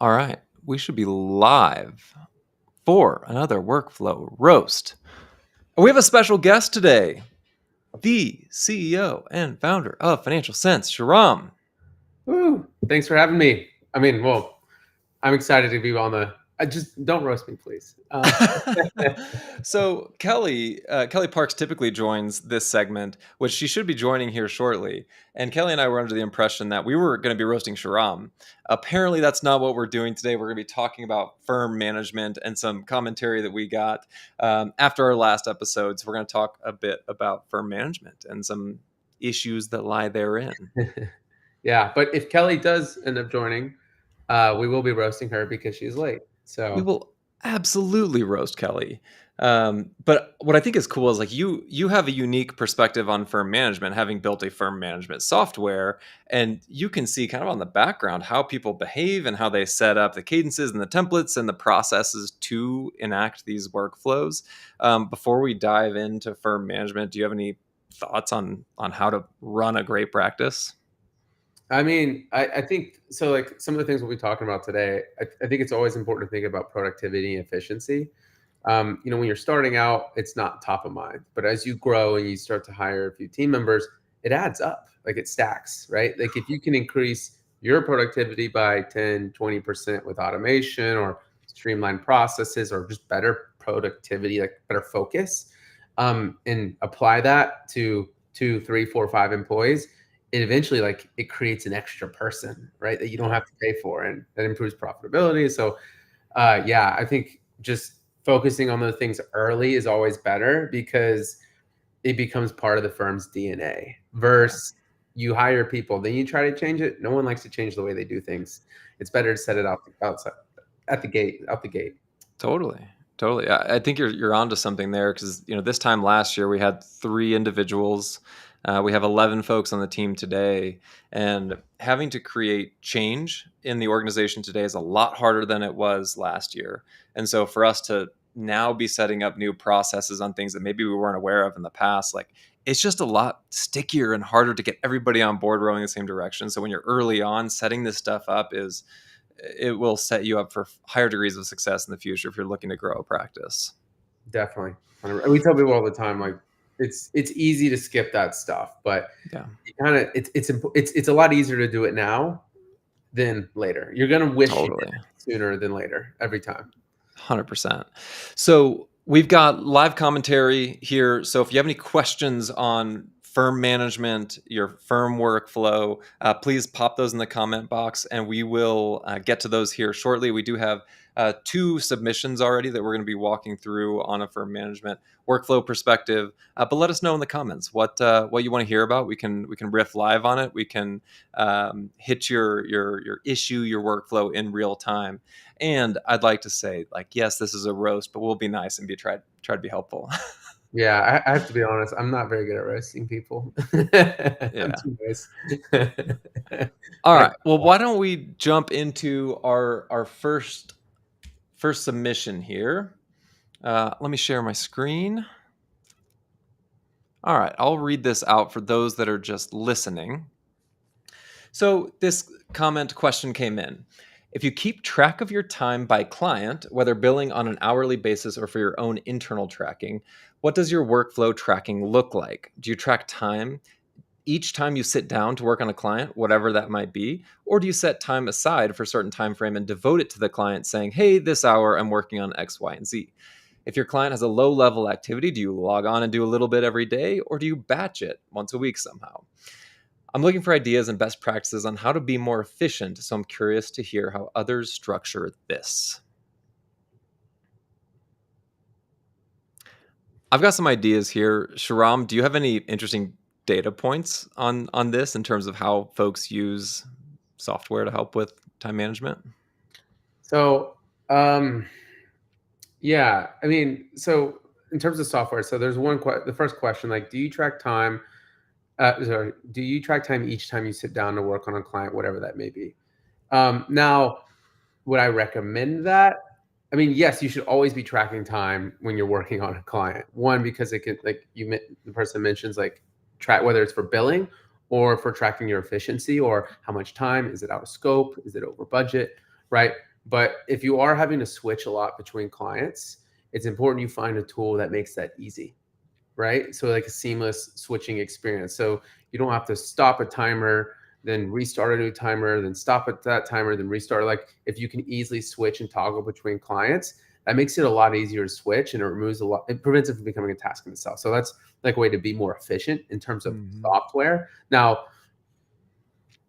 All right, we should be live for another workflow roast. We have a special guest today, the CEO and founder of Financial Sense, Sharam. Woo! Thanks for having me. I'm excited to be on the. I just don't roast me, please. So Kellie Parks typically joins this segment, which she should be joining here shortly. And Kellie and I were under the impression that we were going to be roasting Sharam. Apparently, that's not what we're doing today. We're going to be talking about firm management and some commentary that we got after our last episodes. We're going to talk a bit about firm management and some issues that lie therein. Yeah, but if Kellie does end up joining, we will be roasting her because she's late. We So will absolutely roast Kellie. But what I think is cool is like you have a unique perspective on firm management, having built a firm management software, and you can see kind of on the background how people behave and how they set up the cadences and the templates and the processes to enact these workflows. Before we dive into firm management, do you have any thoughts on how to run a great practice? I think so. Like some of the things we'll be talking about today, I think it's always important to think about productivity and efficiency. When you're starting out, it's not top of mind, but as you grow and you start to hire a few team members, it adds up, like it stacks, right? Like if you can increase your productivity by 10, 20% with automation or streamline processes or just better productivity, like better focus, and apply that to 2, 3, 4, 5 employees, it eventually like it creates an extra person, right? That you don't have to pay for, and that improves profitability. So yeah, I think just focusing on those things early is always better because it becomes part of the firm's DNA versus you hire people, then you try to change it. No one likes to change the way they do things. It's better to set it outside out the gate. Totally. Totally. I think you're onto something there because this time last year we had 3 individuals. We have 11 folks on the team today, and having to create change in the organization today is a lot harder than it was last year. And so for us to now be setting up new processes on things that maybe we weren't aware of in the past, like it's just a lot stickier and harder to get everybody on board rowing the same direction. So when you're early on, setting this stuff up it will set you up for higher degrees of success in the future if you're looking to grow a practice. Definitely. And we tell people all the time, like it's easy to skip that stuff, but Yeah. it's a lot easier to do it now than later. You're gonna wish you Totally. did it sooner than later every time. 100%. So we've got live commentary here. So if you have any questions on firm management, your firm workflow, please pop those in the comment box and we will get to those here shortly. We do have 2 submissions already that we're going to be walking through on a firm management workflow perspective. But let us know in the comments what you want to hear about. We can riff live on it. We can hit your issue, your workflow in real time. And I'd like to say, like, yes, this is a roast, but we'll be nice and try to be helpful. Yeah, I have to be honest. I'm not very good at roasting people. Yeah. I'm too nice. All right. Well, why don't we jump into our first submission here? Let me share my screen. All right. I'll read this out for those that are just listening. So this question came in. If you keep track of your time by client, whether billing on an hourly basis or for your own internal tracking, what does your workflow tracking look like? Do you track time each time you sit down to work on a client, whatever that might be? Or do you set time aside for a certain time frame and devote it to the client saying, hey, this hour I'm working on X, Y, and Z? If your client has a low level activity, do you log on and do a little bit every day, or do you batch it once a week somehow? I'm looking for ideas and best practices on how to be more efficient, so I'm curious to hear how others structure this. I've got some ideas here. Sharam, do you have any interesting data points on this in terms of how folks use software to help with time management? So, yeah, so in terms of software, so there's the first question, like, do you track time? Do you track time each time you sit down to work on a client, whatever that may be? Now, would I recommend that? Yes, you should always be tracking time when you're working on a client. One, because it can, like the person mentions, like track whether it's for billing or for tracking your efficiency or how much time is it out of scope, is it over budget, right? But if you are having to switch a lot between clients, it's important you find a tool that makes that easy, right? So like a seamless switching experience. So you don't have to stop a timer, then restart a new timer, then stop at that timer, then restart. Like if you can easily switch and toggle between clients, that makes it a lot easier to switch, and it removes a lot, it prevents it from becoming a task in itself. So that's like a way to be more efficient in terms of Mhm. software. Now,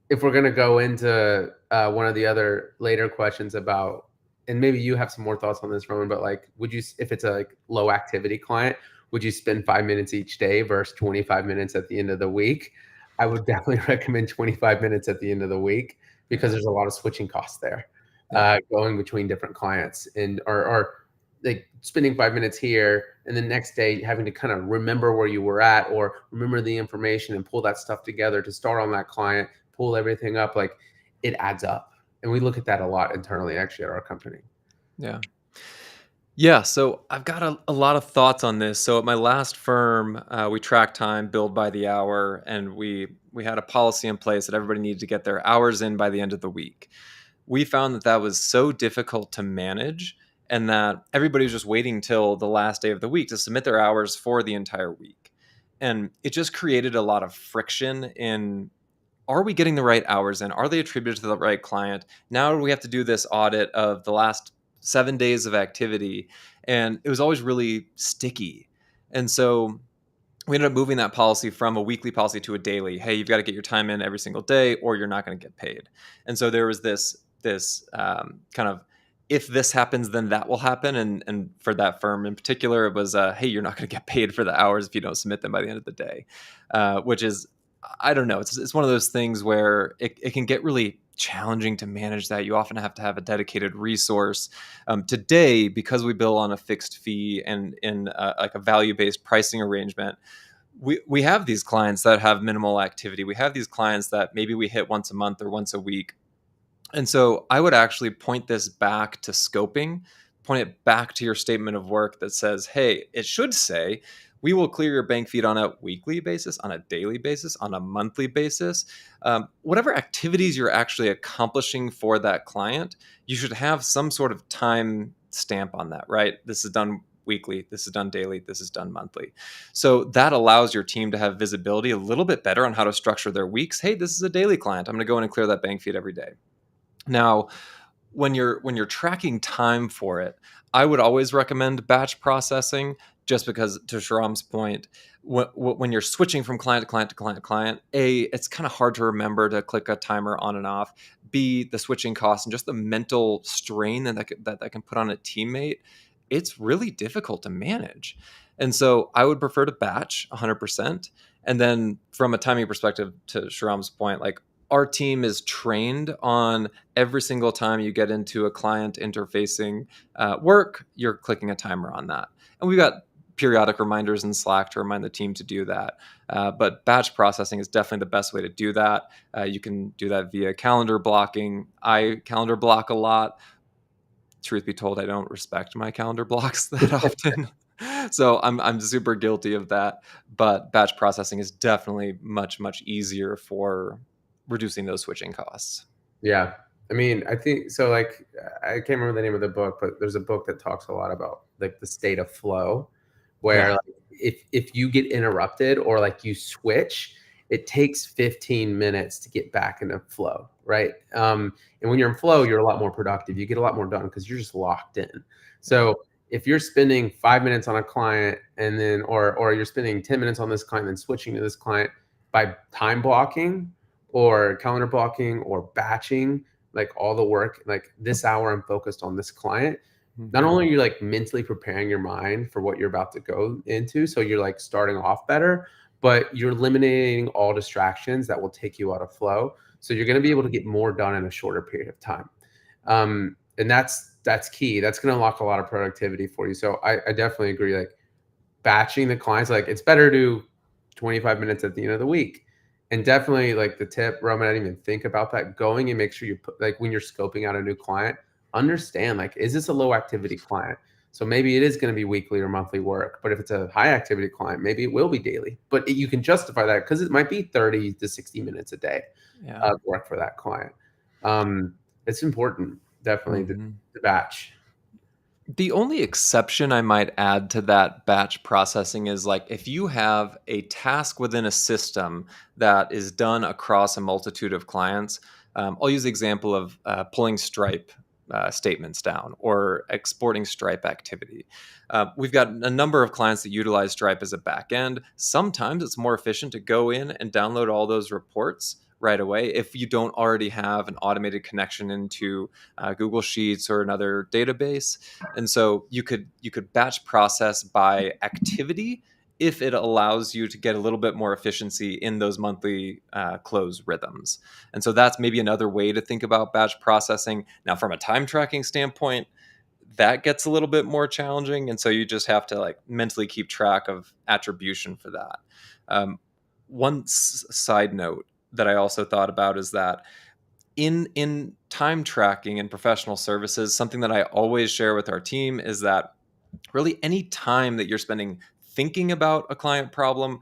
if we're going to go into one of the other later questions about, and maybe you have some more thoughts on this, Roman, but like, would you, if it's a like low activity client, would you spend 5 minutes each day versus 25 minutes at the end of the week? I would definitely recommend 25 minutes at the end of the week, because Yeah. there's a lot of switching costs there, Yeah. going between different clients, and or like spending 5 minutes here and the next day having to kind of remember where you were at, or remember the information and pull that stuff together to start on that client, pull everything up, like it adds up. And we look at that a lot internally, actually, at our company. Yeah. Yeah, so I've got a lot of thoughts on this. So at my last firm, we track time, billed by the hour, and we had a policy in place that everybody needed to get their hours in by the end of the week. We found that that was so difficult to manage, and that everybody was just waiting till the last day of the week to submit their hours for the entire week. And it just created a lot of friction in, are we getting the right hours in? Are they attributed to the right client? Now we have to do this audit of the last 7 days of activity. And it was always really sticky. And so we ended up moving that policy from a weekly policy to a daily. Hey, you've got to get your time in every single day, or you're not going to get paid. And so there was this kind of, if this happens, then that will happen. And for that firm in particular, it was hey, you're not going to get paid for the hours if you don't submit them by the end of the day, which is, I don't know. It's one of those things where it can get really challenging to manage that. You often have to have a dedicated resource. Today, because we bill on a fixed fee and in like a value-based pricing arrangement, we have these clients that have minimal activity. We have these clients that maybe we hit once a month or once a week. And so I would actually point this back to scoping, point it back to your statement of work that says, hey, it should say, we will clear your bank feed on a weekly basis, on a daily basis, on a monthly basis. Whatever activities you're actually accomplishing for that client, you should have some sort of time stamp on that, right? This is done weekly, this is done daily, this is done monthly. So that allows your team to have visibility a little bit better on how to structure their weeks. Hey, this is a daily client. I'm going to go in and clear that bank feed every day. Now, when you're tracking time for it, I would always recommend batch processing, just because, to Shram's point, when you're switching from client to client to client to client, A, it's kind of hard to remember to click a timer on and off. B, the switching costs and just the mental strain that can put on a teammate, it's really difficult to manage. And so I would prefer to batch 100%. And then from a timing perspective, to Shram's point, like, our team is trained on every single time you get into a client interfacing work, you're clicking a timer on that. And we've got periodic reminders in Slack to remind the team to do that. But batch processing is definitely the best way to do that. You can do that via calendar blocking. I calendar block a lot. Truth be told, I don't respect my calendar blocks that often. So I'm super guilty of that. But batch processing is definitely much easier for reducing those switching costs. Yeah. I mean, I think so. Like, I can't remember the name of the book, but there's a book that talks a lot about like the state of flow, where Yeah. like, if you get interrupted or like you switch, it takes 15 minutes to get back into flow, right? And when you're in flow, you're a lot more productive. You get a lot more done because you're just locked in. Yeah. So if you're spending 5 minutes on a client, and then or you're spending 10 minutes on this client, then switching to this client, by time blocking or calendar blocking or batching, like all the work, like this hour I'm focused on this client. Not Mhm. only are you like mentally preparing your mind for what you're about to go into, so you're like starting off better, but you're eliminating all distractions that will take you out of flow. So you're going to be able to get more done in a shorter period of time. And that's key. That's going to unlock a lot of productivity for you. So I definitely agree. Like batching the clients, like it's better to do 25 minutes at the end of the week. And definitely like the tip, Roman, I didn't even think about that. Going and make sure you put, like when you're scoping out a new client, understand like, is this a low activity client? So maybe it is going to be weekly or monthly work. But if it's a high activity client, maybe it will be daily. But you can justify that because it might be 30 to 60 minutes a day Yeah. of work for that client. It's important. definitely Mhm. the batch. The only exception I might add to that batch processing is like if you have a task within a system that is done across a multitude of clients. I'll use the example of pulling Stripe statements down or exporting Stripe activity. We've got a number of clients that utilize Stripe as a backend. Sometimes it's more efficient to go in and download all those reports right away if you don't already have an automated connection into Google Sheets or another database. And so you could batch process by activity if it allows you to get a little bit more efficiency in those monthly close rhythms. And so that's maybe another way to think about batch processing. Now, from a time tracking standpoint, that gets a little bit more challenging, and so you just have to like mentally keep track of attribution for that. One side note that I also thought about is that in time tracking and professional services, something that I always share with our team is that really any time that you're spending thinking about a client problem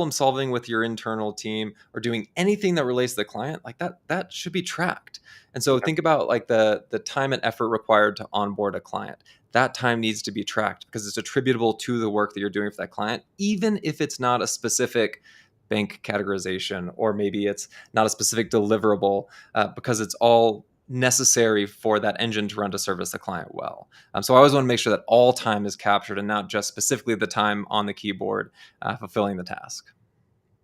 solving with your internal team, or doing anything that relates to the client, like that should be tracked. And so think about like the time and effort required to onboard a client. That time needs to be tracked because it's attributable to the work that you're doing for that client, even if it's not a specific bank categorization, or maybe it's not a specific deliverable, because it's all necessary for that engine to run to service the client well. So I always want to make sure that all time is captured and not just specifically the time on the keyboard fulfilling the task.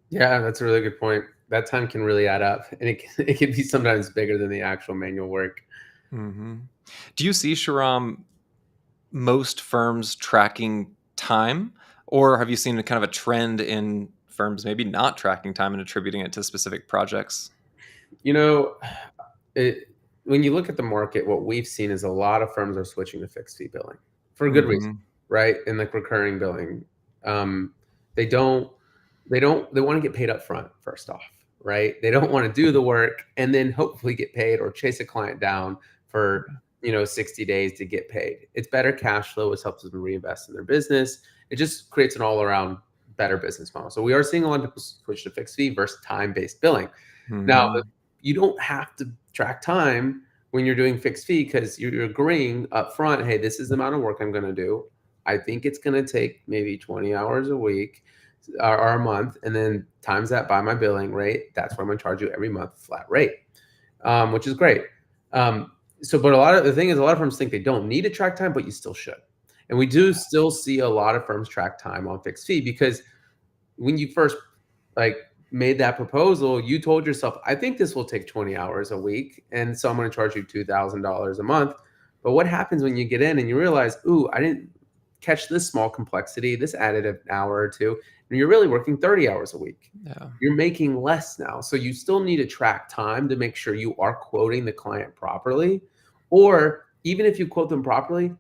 Yeah, that's a really good point. That time can really add up, and it can be sometimes bigger than the actual manual work. Hmm. Do you see, Sharam, most firms tracking time, or have you seen a kind of a trend in firms maybe not tracking time and attributing it to specific projects? You know, it, when you look at the market, what we've seen is a lot of firms are switching to fixed fee billing for a good reason, Hmm. right? And like recurring billing, um, they don't, they want to get paid up front first off, right? They don't want to do the work and then hopefully get paid or chase a client down for 60 days to get paid. It's better cash flow, which helps them reinvest in their business. It just creates an all around better business model. So we are seeing a lot of people switch to fixed fee versus time based billing. Now, Hmm. you don't have to track time when you're doing fixed fee because you're agreeing up front, hey, this is the amount of work I'm going to do. I think it's going to take maybe 20 hours a week or a month, and then times that by my billing rate. That's what I'm going to charge you every month, flat rate, which is great. But the thing is, a lot of firms think they don't need to track time, but you still should. And we do still see a lot of firms track time on fixed fee because when you first like made that proposal, you told yourself, I think this will take 20 hours a week. And so I'm going to charge you $2,000 a month. But what happens when you get in and you realize, ooh, I didn't catch this small complexity, this added an hour or two, and you're really working 30 hours a week. Yeah. You're making less now. So you still need to track time to make sure you are quoting the client properly. Or even if you quote them properly,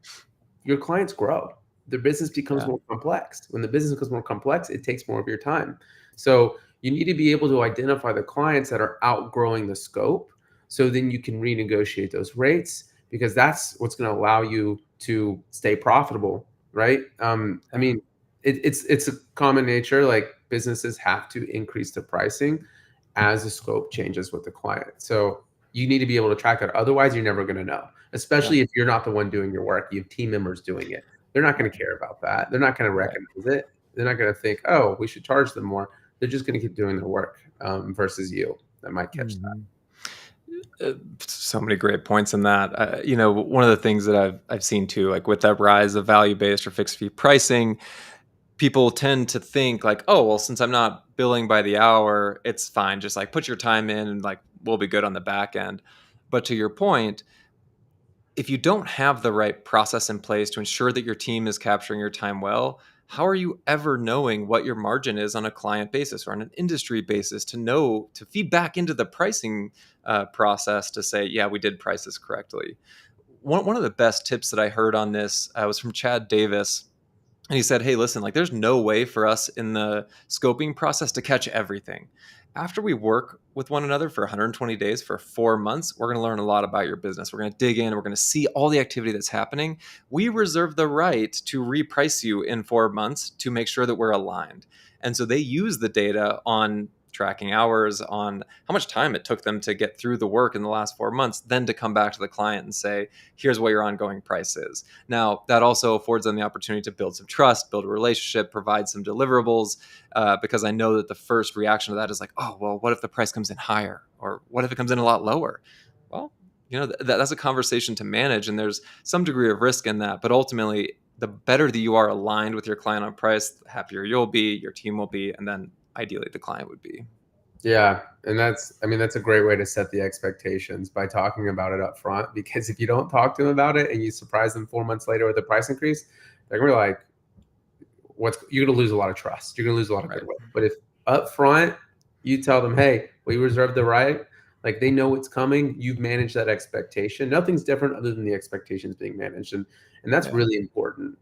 your clients grow. Their business becomes Yeah. more complex. When the business becomes more complex, it takes more of your time. So you need to be able to identify the clients that are outgrowing the scope. So then you can renegotiate those rates because that's what's going to allow you to stay profitable, right? I Yeah. mean, it's a common nature. Like businesses have to increase the pricing as the scope changes with the client. So you need to be able to track it. Otherwise, you're never going to know, Yeah. especially if you're not the one doing your work. You have team members doing it. They're not going to care about that. They're not going to Right. recognize it. They're not going to think, oh, we should charge them more. They're just going to keep doing their work versus you that might catch that. Mhm. So many great points in that. One of the things that I've seen too, like with that rise of value based or fixed fee pricing, people tend to think like, oh, well, since I'm not billing by the hour, it's fine. Just like put your time in and like we'll be good on the back end. But to your point, if you don't have the right process in place to ensure that your team is capturing your time well, how are you ever knowing what your margin is on a client basis or on an industry basis to know to feed back into the pricing process to say, yeah, we did price this correctly? One of the best tips that I heard on this was from Chad Davis. And he said, hey, listen, like there's no way for us in the scoping process to catch everything. After we work with one another for 120 days, for 4 months, we're going to learn a lot about your business. We're going to dig in. We're going to see all the activity that's happening. We reserve the right to reprice you in 4 months to make sure that we're aligned. And so they use the data on tracking hours, on how much time it took them to get through the work in the last 4 months, then to come back to the client and say, here's what your ongoing price is. Now, that also affords them the opportunity to build some trust, build a relationship, provide some deliverables, because I know that the first reaction to that is like, oh, well, what if the price comes in higher? Or what if it comes in a lot lower? Well, that's a conversation to manage, and there's some degree of risk in that. But ultimately, the better that you are aligned with your client on price, the happier you'll be, your team will be, and then ideally the client would be. Yeah. And that's a great way to set the expectations by talking about it up front, because if you don't talk to them about it and you surprise them 4 months later with a price increase, they're going to be like, you're going to lose a lot of trust. You're going to lose a lot of goodwill. But if up front you tell them, hey, we reserve the right, like they know it's coming, you've managed that expectation. Nothing's different other than the expectations being managed. And that's really important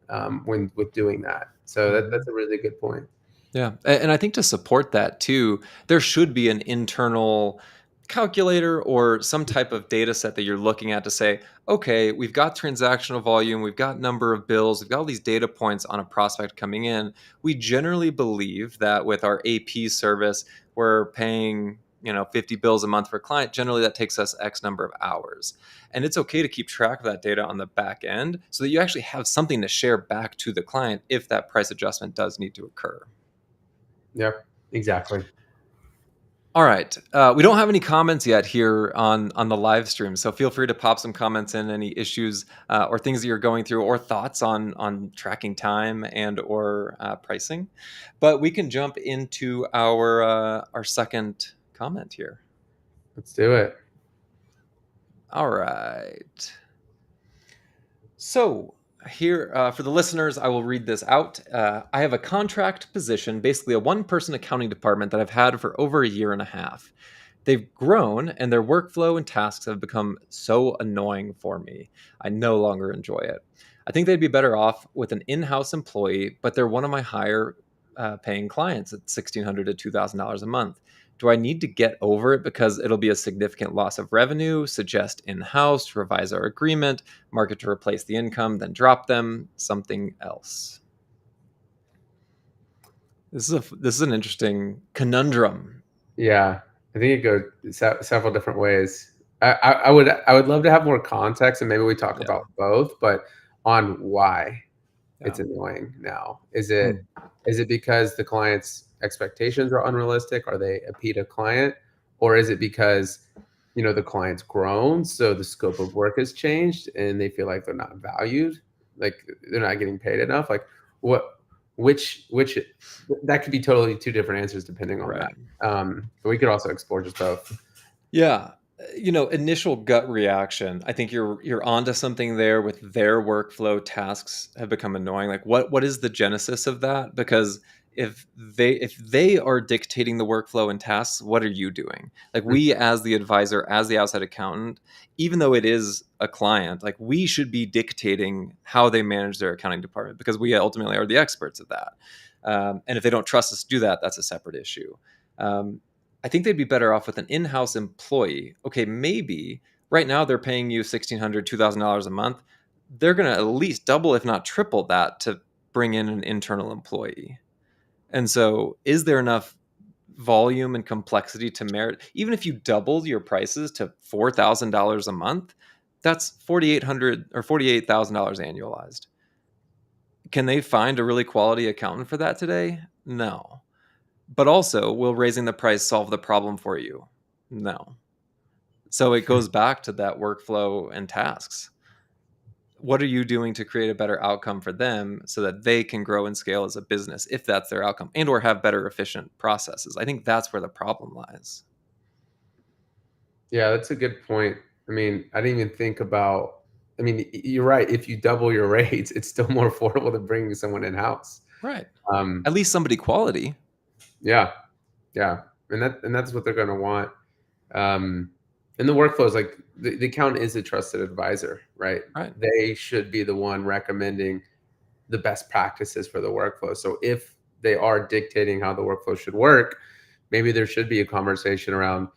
when with doing that. So that's a really good point. Yeah. And I think to support that too, there should be an internal calculator or some type of data set that you're looking at to say, okay, we've got transactional volume, we've got number of bills, we've got all these data points on a prospect coming in. We generally believe that with our AP service, we're paying 50 bills a month for a client. Generally, that takes us X number of hours. And it's okay to keep track of that data on the back end so that you actually have something to share back to the client if that price adjustment does need to occur. Yep, exactly. All right. We don't have any comments yet here on the live stream, so feel free to pop some comments in, any issues or things that you're going through, or thoughts on tracking time and or pricing. But we can jump into our second comment here. Let's do it. All right. So here, for the listeners, I will read this out. I have a contract position, basically a one-person accounting department that I've had for over a year and a half. They've grown, and their workflow and tasks have become so annoying for me. I no longer enjoy it. I think they'd be better off with an in-house employee, but they're one of my higher paying clients at $1,600 to $2,000 a month. Do I need to get over it because it'll be a significant loss of revenue, suggest in-house, revise our agreement, market to replace the income, then drop them, something else? This is an interesting conundrum. Yeah, I think it goes several different ways. I would love to have more context, and maybe we talk about both, but on why it's annoying now. Is it because the client's expectations are unrealistic? Are they a PETA client? Or is it because, the client's grown, so the scope of work has changed and they feel like they're not valued, like they're not getting paid enough? Like which that could be totally two different answers depending on that. But we could also explore just both. Yeah. Initial gut reaction, I think you're onto something there with their workflow tasks have become annoying. Like what is the genesis of that? Because if they are dictating the workflow and tasks, what are you doing? Like we, as the advisor, as the outside accountant, even though it is a client, like we should be dictating how they manage their accounting department, because we ultimately are the experts of that. And if they don't trust us to do that, that's a separate issue. I think they'd be better off with an in-house employee. Okay, maybe right now they're paying you $1,600, $2,000 a month. They're going to at least double, if not triple that, to bring in an internal employee. And so is there enough volume and complexity to merit, even if you doubled your prices to $4,000 a month, that's $4,800 or $48,000 annualized. Can they find a really quality accountant for that today? No. But also, will raising the price solve the problem for you? No. So it goes back to that workflow and tasks. What are you doing to create a better outcome for them so that they can grow and scale as a business, if that's their outcome, and or have better efficient processes? I think that's where the problem lies. Yeah, that's a good point. I mean, I didn't even think about, you're right. If you double your rates, it's still more affordable than bringing someone in-house. Right. At least somebody quality. Yeah. Yeah. And that's what they're going to want. And the workflow is like the accountant is a trusted advisor, right? Right. They should be the one recommending the best practices for the workflow. So if they are dictating how the workflow should work, maybe there should be a conversation around,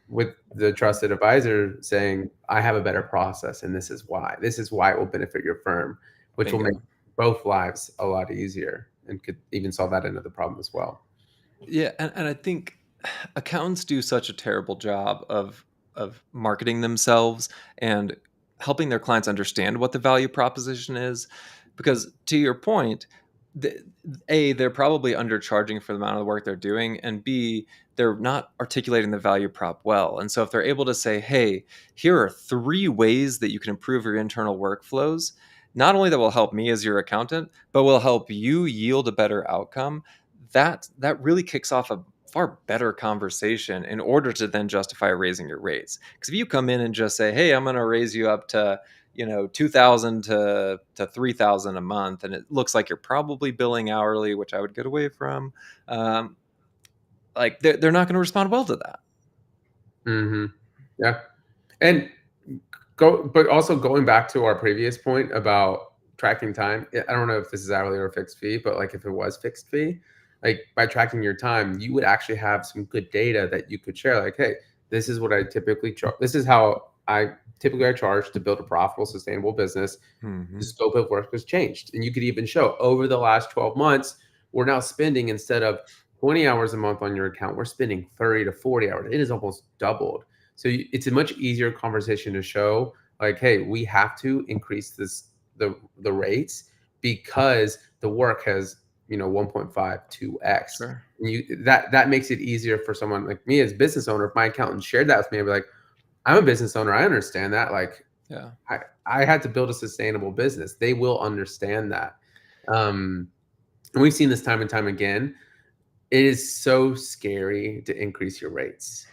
with the trusted advisor saying, I have a better process and this is why. This is why it will benefit your firm, which will make both lives a lot easier and could even solve that end of the problem as well. Yeah, and I think accountants do such a terrible job of marketing themselves and helping their clients understand what the value proposition is. Because to your point, the, A, they're probably undercharging for the amount of work they're doing, and B, they're not articulating the value prop well. And so if they're able to say, hey, here are 3 ways that you can improve your internal workflows, not only that will help me as your accountant, but will help you yield a better outcome, that really kicks off a far better conversation in order to then justify raising your rates. Because if you come in and just say, "Hey, I'm going to raise you up to 2,000 to 3,000 a month," and it looks like you're probably billing hourly, which I would get away from, um, like they're not going to respond well to that. Hmm. Yeah. And but also going back to our previous point about tracking time, I don't know if this is hourly or fixed fee, but like if it was fixed fee, like by tracking your time, you would actually have some good data that you could share. Like, hey, this is what I typically charge. This is how I charge to build a profitable, sustainable business. The Hmm. scope of work has changed, and you could even show over the last 12 months, we're now spending, instead of 20 hours a month on your account, we're spending 30 to 40 hours. It is almost doubled. So it's a much easier conversation to show, like, hey, we have to increase the rates because the work has 1.5 2x. Sure. And that makes it easier for someone like me as a business owner. If my accountant shared that with me, I'd be like, I'm a business owner, I understand that. Like, Yeah. I had to build a sustainable business. They will understand that. um and we've seen this time and time again. It is so scary to increase your rates.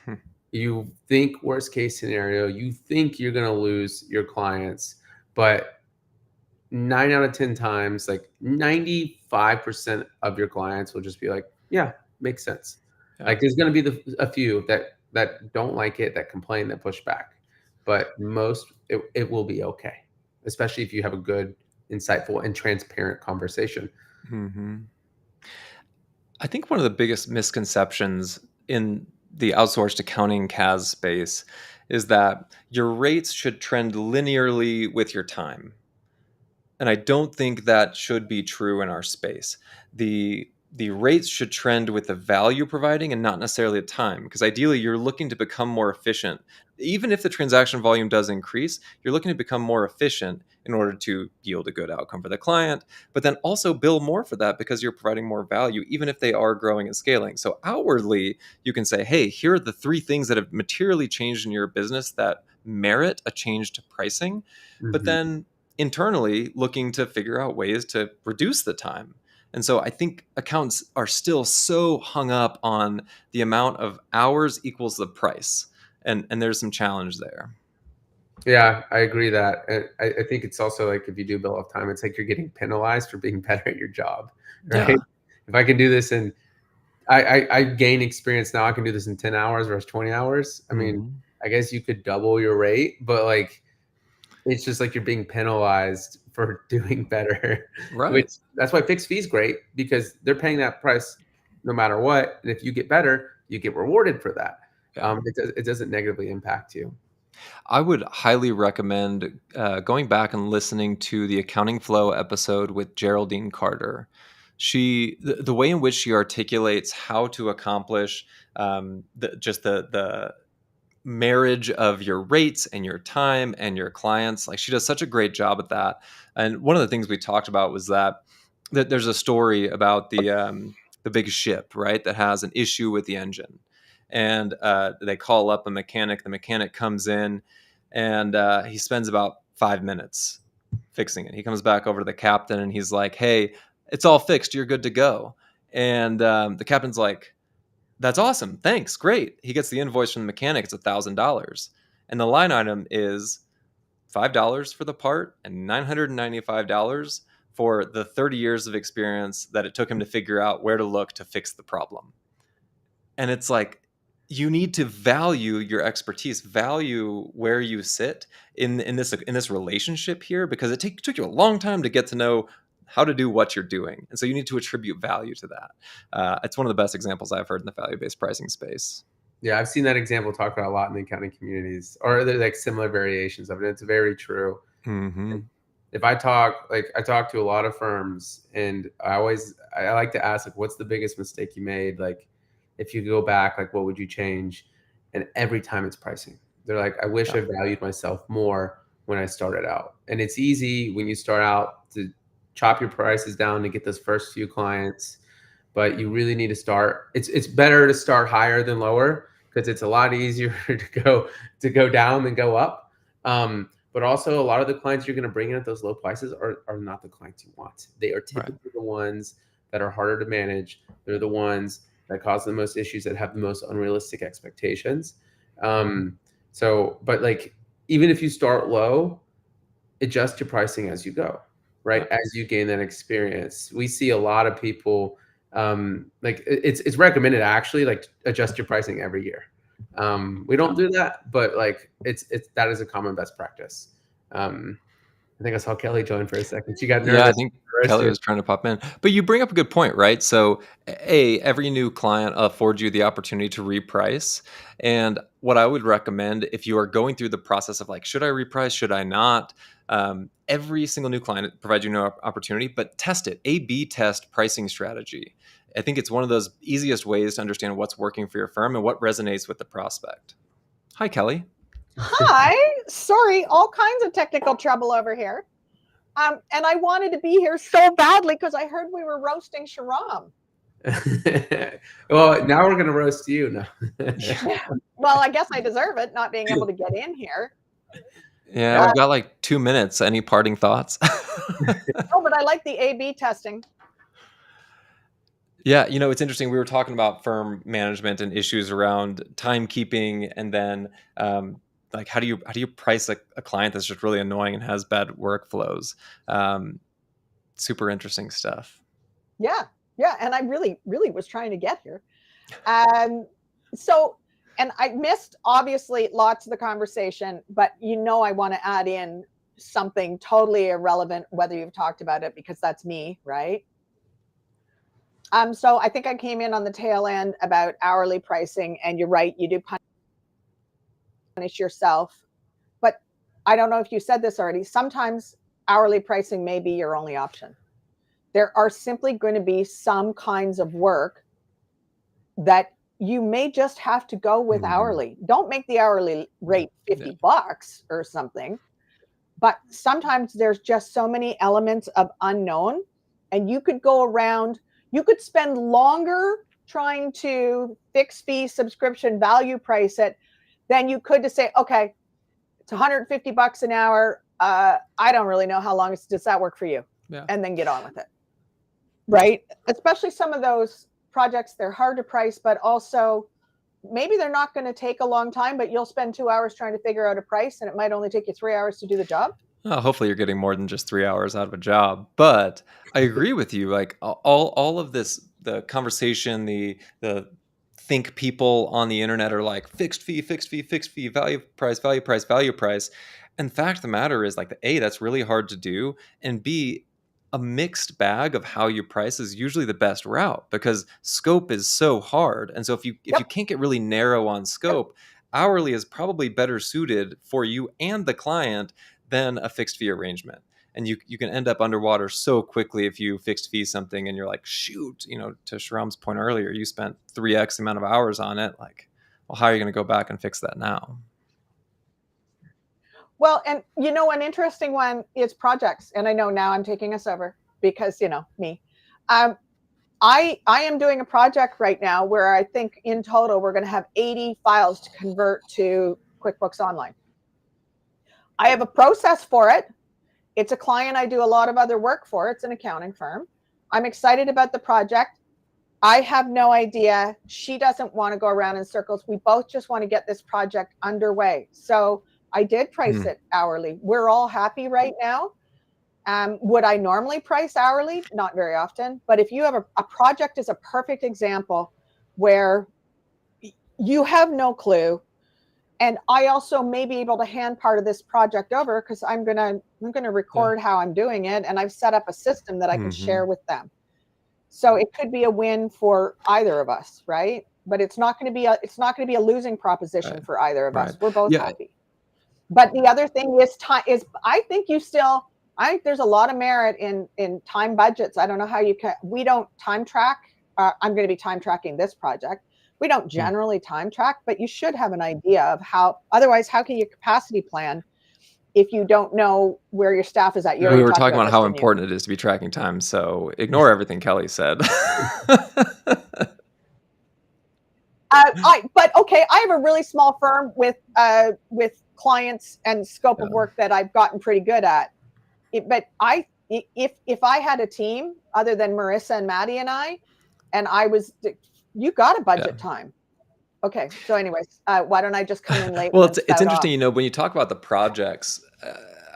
You think worst case scenario, you think you're going to lose your clients, but 9 out of 10 times, like 95% of your clients will just be like, yeah, makes sense. Yeah. Like there's going to be a few that don't like it, that complain, that push back, but most, it will be okay, especially if you have a good, insightful, and transparent conversation. Hmm. I think one of the biggest misconceptions in the outsourced accounting CAS space is that your rates should trend linearly with your time. And I don't think that should be true in our space. The rates should trend with the value providing and not necessarily the time, because ideally you're looking to become more efficient. Even if the transaction volume does increase, you're looking to become more efficient in order to yield a good outcome for the client, but then also bill more for that because you're providing more value, even if they are growing and scaling. So outwardly, you can say, hey, here are the 3 things that have materially changed in your business that merit a change to pricing. But Mhm. then internally looking to figure out ways to reduce the time. And so I think accountants are still so hung up on the amount of hours equals the price. And there's some challenge there. Yeah, I agree that. And I think it's also like if you do bill off time, it's like you're getting penalized for being better at your job, right? Yeah. If I can do this in, I gain experience now, I can do this in 10 hours versus 20 hours. I mean, Hmm. I guess you could double your rate, but like it's just like you're being penalized for doing better, which Right. that's why fixed fee is great because they're paying that price no matter what. And if you get better, you get rewarded for that. Yeah. It doesn't negatively impact you. I would highly recommend going back and listening to the Accounting Flow episode with Geraldine Carter. The way in which she articulates how to accomplish the marriage of your rates and your time and your clients. Like she does such a great job at that. And one of the things we talked about was that there's a story about the big ship, right, that has an issue with the engine, and they call up a mechanic. The mechanic comes in, and he spends about 5 minutes fixing it. He comes back over to the captain, and he's like, "Hey, it's all fixed. You're good to go." And the captain's like, that's awesome. Thanks. Great. He gets the invoice from the mechanic. It's $1,000. And the line item is $5 for the part and $995 for the 30 years of experience that it took him to figure out where to look to fix the problem. And it's like, you need to value your expertise, value where you sit in this relationship here, because took you a long time to get to know how to do what you're doing, and so you need to attribute value to that. It's one of the best examples I've heard in the value-based pricing space. Yeah, I've seen that example talked about a lot in the accounting communities, or there's like similar variations of it. It's very true. Hmm. If I talk to a lot of firms, and I like to ask, like, what's the biggest mistake you made? Like, if you go back, like, what would you change? And every time it's pricing. They're like, I wish I valued myself more when I started out. And it's easy when you start out to chop your prices down to get those first few clients, but you really need to start. It's better to start higher than lower, because it's a lot easier to go down than go up. But also, a lot of the clients you're going to bring in at those low prices are not the clients you want. They are typically the ones that are harder to manage. They're the ones that cause the most issues, that have the most unrealistic expectations. But like, even if you start low, adjust your pricing as you go, right? As you gain that experience. We see a lot of people, like, it's recommended, actually, like, adjust your pricing every year. We don't do that, but like, that is a common best practice. I think I saw Kelly join for a second. She got nervous. Yeah, I think Kelly was trying to pop in. But you bring up a good point, right? So, every new client affords you the opportunity to reprice. And what I would recommend, if you are going through the process of like, should I reprice? Should I not? Every single new client provides you no opportunity, but test it. A/B test pricing strategy. I think it's one of those easiest ways to understand what's working for your firm and what resonates with the prospect. Hi, Kelly. Hi. Sorry, all kinds of technical trouble over here. And I wanted to be here so badly because I heard we were roasting Shahram. Well, now we're going to roast you. No. Well, I guess I deserve it, not being able to get in here. Yeah, we've got like 2 minutes. Any parting thoughts? Oh, but I like the A/B testing. Yeah, it's interesting. We were talking about firm management and issues around timekeeping, and then like, how do you price a client that's just really annoying and has bad workflows? Super interesting stuff. Yeah, and I really was trying to get here. And I missed, obviously, lots of the conversation, but I want to add in something totally irrelevant, whether you've talked about it, because that's me, right? So I think I came in on the tail end about hourly pricing, and you're right, you do punish yourself. But I don't know if you said this already, sometimes hourly pricing may be your only option. There are simply going to be some kinds of work that you may just have to go with hourly. Don't make the hourly rate $50 or something. But sometimes there's just so many elements of unknown, and you could go around, you could spend longer trying to fix fee subscription value price it than you could to say, okay, it's $150 an hour. I don't really know how long does that work for you? Yeah. And then get on with it. Right? Especially some of those projects, they're hard to price, but also maybe they're not going to take a long time, but you'll spend 2 hours trying to figure out a price, and it might only take you 3 hours to do the job. Well, hopefully you're getting more than just 3 hours out of a job. But I agree with you. Like, all of this, the conversation, the think people on the internet are like, fixed fee, value price. And the fact of the matter is, like, A, that's really hard to do, and B, a mixed bag of how you price is usually the best route, because scope is so hard. And so if you can't get really narrow on scope, hourly is probably better suited for you and the client than a fixed fee arrangement. And you can end up underwater so quickly if you fixed fee something and you're like, shoot, to Shahram's point earlier, you spent 3x the amount of hours on it. Like, well, how are you going to go back and fix that now? Well, and an interesting one is projects. And I know now I'm taking us over because, me. I am doing a project right now where I think in total we're going to have 80 files to convert to QuickBooks Online. I have a process for it. It's a client I do a lot of other work for. It's an accounting firm. I'm excited about the project. I have no idea. She doesn't want to go around in circles. We both just want to get this project underway. So I did price it hourly. We're all happy right now. Would I normally price hourly? Not very often. But if you have a project is a perfect example where you have no clue. And I also may be able to hand part of this project over because I'm gonna record how I'm doing it, and I've set up a system that I can share with them. So it could be a win for either of us, right? But it's not going to be a losing proposition for either of us. We're both happy. But the other thing is time. I think there's a lot of merit in time budgets. I don't know how you can. We don't time track. I'm going to be time tracking this project, We don't generally time track, but you should have an idea of how, otherwise, how can you capacity plan if you don't know where your staff is at? You We already were talked talking about about this, how didn't you? important it is to be tracking time, so ignore everything Kelly said. But okay, I have a really small firm with clients and scope of work that I've gotten pretty good at. But if I had a team other than Marissa and Maddie and I was, you got a budget time. Okay, so anyways, why don't I just come in late? Well, and it's interesting, you know, when you talk about the projects,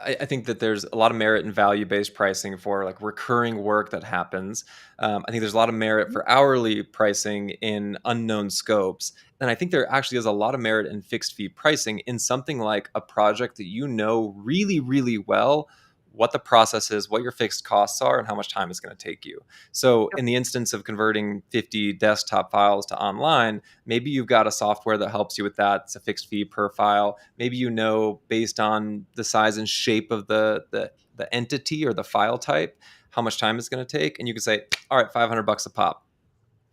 I think that there's a lot of merit in value-based pricing for like recurring work that happens. I think there's a lot of merit for hourly pricing in unknown scopes. And I think there actually is a lot of merit in fixed fee pricing in something like a project that you know really, really well what the process is, what your fixed costs are, and how much time it's going to take you. So in the instance of converting 50 desktop files to online, maybe you've got a software that helps you with that. It's a fixed fee per file. Maybe you know based on the size and shape of the entity or the file type, how much time it's going to take. And you can say, all right, $500 a pop.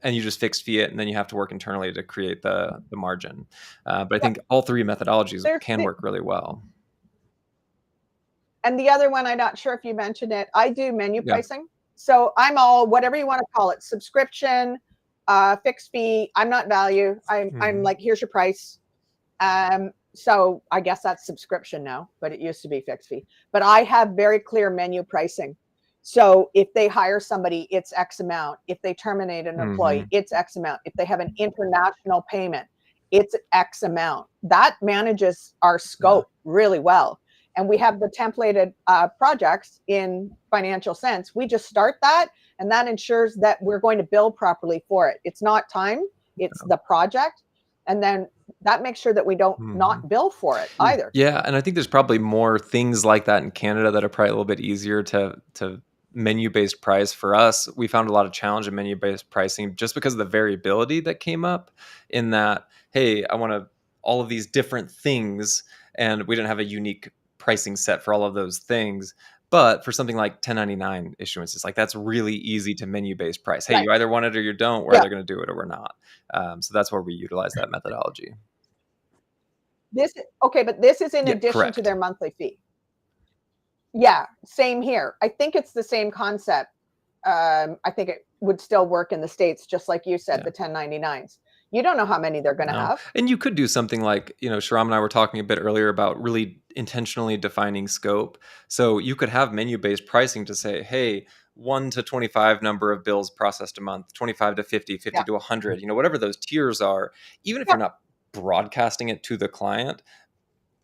And you just fixed fee it, and then you have to work internally to create the margin. But I think all three methodologies can work really well. And the other one, I'm not sure if you mentioned it, I do menu pricing. So I'm all, whatever you want to call it, subscription, fixed fee. I'm not value. I'm like, here's your price. So I guess that's subscription now, but it used to be fixed fee. But I have very clear menu pricing. So if they hire somebody, it's X amount. If they terminate an employee, it's X amount. If they have an international payment, it's X amount. That manages our scope really well. And we have the templated projects in Financial Sense. We just start that, and that ensures that we're going to bill properly for it. It's not time, it's the project. And then that makes sure that we don't not bill for it either. Yeah, and I think there's probably more things like that in Canada that are probably a little bit easier to menu-based price. For us, we found a lot of challenge in menu-based pricing just because of the variability that came up in that, hey, I want all of these different things, and we didn't have a unique pricing set for all of those things. But for something like 1099 issuances, like that's really easy to menu-based price. Hey, you either want it or you don't. We're either going to do it or we're not. So that's where we utilize that methodology. But this is in addition to their monthly fee. Yeah, same here. I think it's the same concept. I think it would still work in the States, just like you said, the 1099s. You don't know how many they're going to have. And you could do something like, you know, Sharam and I were talking a bit earlier about really intentionally defining scope. So you could have menu-based pricing to say, hey, 1 to 25 number of bills processed a month, 25 to 50, 50 to 100, you know, whatever those tiers are. Even if you're not broadcasting it to the client,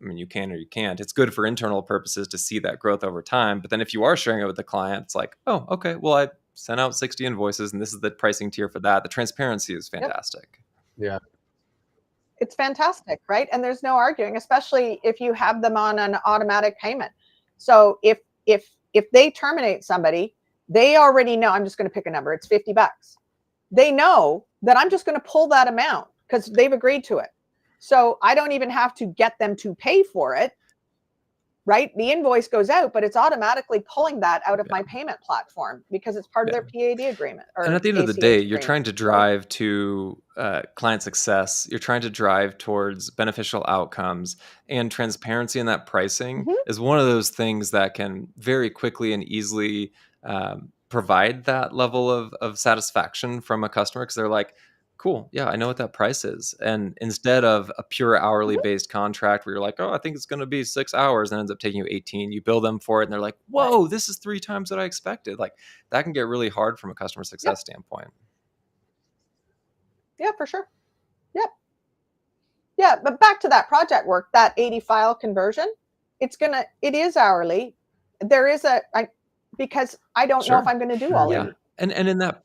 I mean, you can or you can't. It's good for internal purposes to see that growth over time. But then if you are sharing it with the client, it's like, oh, okay, well, I sent out 60 invoices and this is the pricing tier for that. The transparency is fantastic. Yeah. It's fantastic, right? And there's no arguing, especially if you have them on an automatic payment. So if they terminate somebody, they already know, I'm just going to pick a number, it's $50. They know that I'm just going to pull that amount because they've agreed to it. So I don't even have to get them to pay for it, right? The invoice goes out, but it's automatically pulling that out of my payment platform because it's part of their PAD agreement. And at the end of the day, you're trying to drive to client success. You're trying to drive towards beneficial outcomes, and transparency in that pricing is one of those things that can very quickly and easily provide that level of satisfaction from a customer, because they're like, cool, yeah, I know what that price is. And instead of a pure hourly based contract where you're like, oh, I think it's going to be 6 hours and ends up taking you 18, you bill them for it and they're like, whoa, this is 3 times what I expected. Like that can get really hard from a customer success standpoint. Yeah, for sure. Yep. Yeah, but back to that project work, that 80 file conversion, it is hourly. There is because I don't know if I'm going to do all 80. And in that,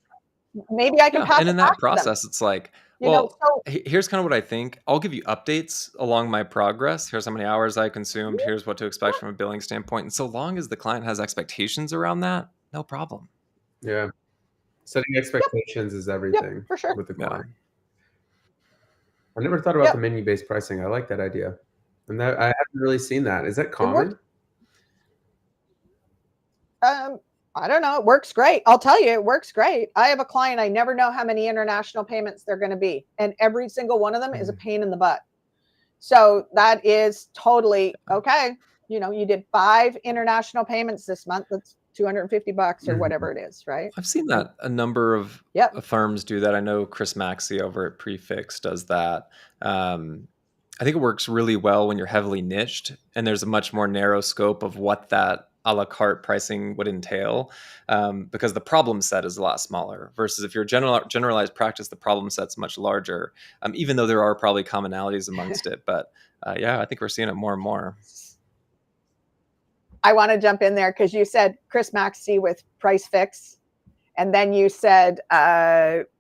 maybe I can pass and in that process, it's like, well, here's kind of what I think. I'll give you updates along my progress. Here's how many hours I consumed. Here's what to expect from a billing standpoint. And so long as the client has expectations around that, no problem. Yeah. Setting expectations is everything for sure. with the client. I never thought about the menu-based pricing. I like that idea. And I haven't really seen that. Is that common? I don't know. It works great. I'll tell you, it works great. I have a client, I never know how many international payments they're going to be. And every single one of them is a pain in the butt. So that is totally okay. You did 5 international payments this month. That's $250 or whatever it is, right? I've seen that a number of firms do that. I know Chris Maxey over at Prefix does that. I think it works really well when you're heavily niched and there's a much more narrow scope of what that a la carte pricing would entail, because the problem set is a lot smaller versus if you're a generalized practice, the problem set's much larger, even though there are probably commonalities amongst it. But yeah, I think we're seeing it more and more. I want to jump in there because you said Chris Maxey with Price Fix, and then you said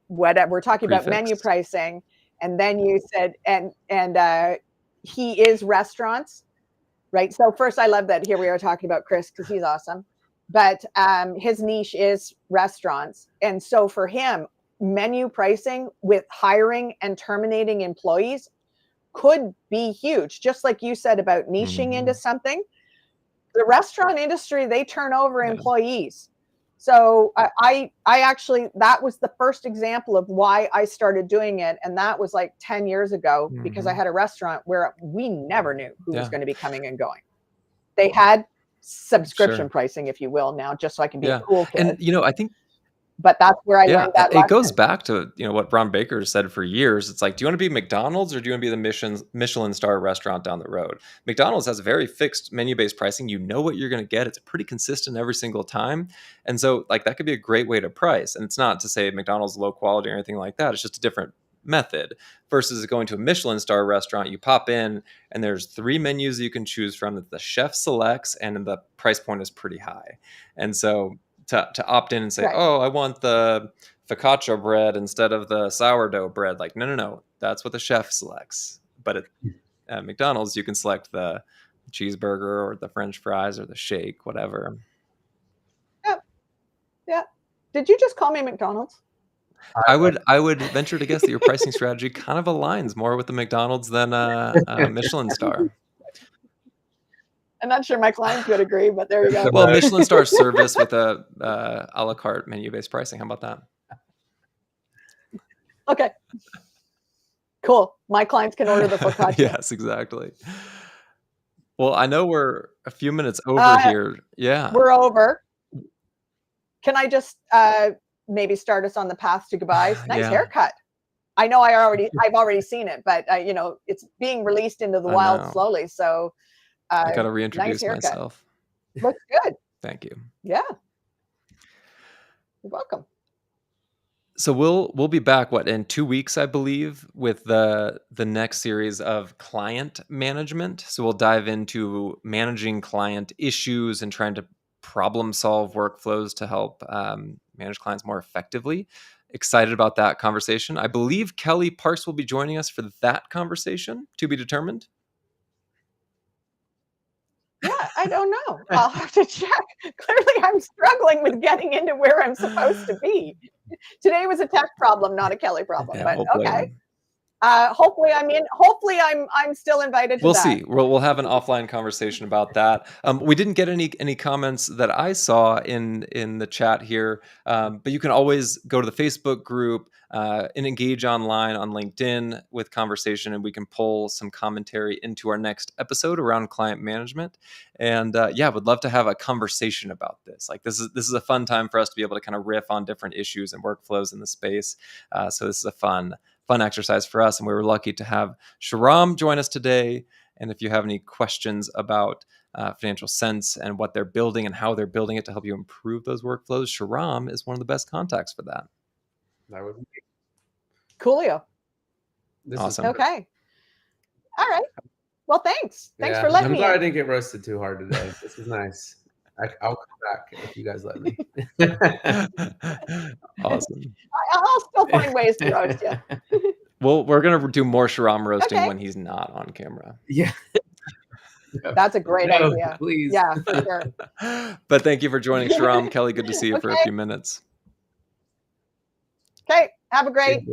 whatever we're talking about menu pricing, and then you said and he is restaurants, right? So first, I love that here we are talking about Chris because he's awesome, but his niche is restaurants, and so for him, menu pricing with hiring and terminating employees could be huge, just like you said about niching into something. The restaurant industry, they turn over employees. So I actually, that was the first example of why I started doing it. And that was like 10 years ago because I had a restaurant where we never knew who was going to be coming and going. They had subscription pricing, if you will, now, just so I can be a cool kid. And, I think, but that's where I learned that lesson. It goes back to, what Ron Baker said for years. It's like, do you want to be McDonald's or do you want to be the Michelin star restaurant down the road? McDonald's has a very fixed menu-based pricing. You know what you're going to get. It's pretty consistent every single time. And so like that could be a great way to price. And it's not to say McDonald's low quality or anything like that. It's just a different method versus going to a Michelin star restaurant. You pop in and there's 3 menus you can choose from that the chef selects and the price point is pretty high. And so to opt in and say, oh, I want the focaccia bread instead of the sourdough bread. Like, no, that's what the chef selects. But at McDonald's, you can select the cheeseburger or the French fries or the shake, whatever. Yeah. Did you just call me McDonald's? I would venture to guess that your pricing strategy kind of aligns more with the McDonald's than a Michelin star. I'm not sure my clients would agree, but there you go. Well, Michelin star service with a la carte menu-based pricing. How about that? Okay. Cool. My clients can order the focaccia. Yes, exactly. Well, I know we're a few minutes over here. Yeah. We're over. Can I just maybe start us on the path to goodbyes? Nice haircut. I know I've already seen it, but it's being released into the wild slowly. So I got to reintroduce myself. Looks good. Thank you. Yeah. You're welcome. So we'll be back in 2 weeks, I believe, with the next series of client management. So we'll dive into managing client issues and trying to problem solve workflows to help manage clients more effectively. Excited about that conversation. I believe Kellie Parks will be joining us for that conversation, to be determined. Yeah, I don't know. I'll have to check. Clearly, I'm struggling with getting into where I'm supposed to be. Today was a tech problem, not a Kellie problem. Yeah, but okay. Hopefully I'm in. Hopefully I'm still invited to We'll see. We'll have an offline conversation about that. We didn't get any comments that I saw in the chat here, but you can always go to the Facebook group and engage online on LinkedIn with conversation, and we can pull some commentary into our next episode around client management. And would love to have a conversation about this. Like this is a fun time for us to be able to kind of riff on different issues and workflows in the space. So this is a fun exercise for us. And we were lucky to have Shahram join us today. And if you have any questions about Financial Sense and what they're building and how they're building it to help you improve those workflows, Shahram is one of the best contacts for that. That would be coolio. Awesome. Okay. All right. Well, thanks. Thanks for letting me. I'm glad I didn't get roasted too hard today. This is nice. I'll come back if you guys let me. Awesome. I'll still find ways to roast you. Well, we're going to do more Shahram roasting when he's not on camera. Yeah. That's a great idea. Please. Yeah, for sure. But thank you for joining, Shahram. Kellie, good to see you for a few minutes. Okay. Have a great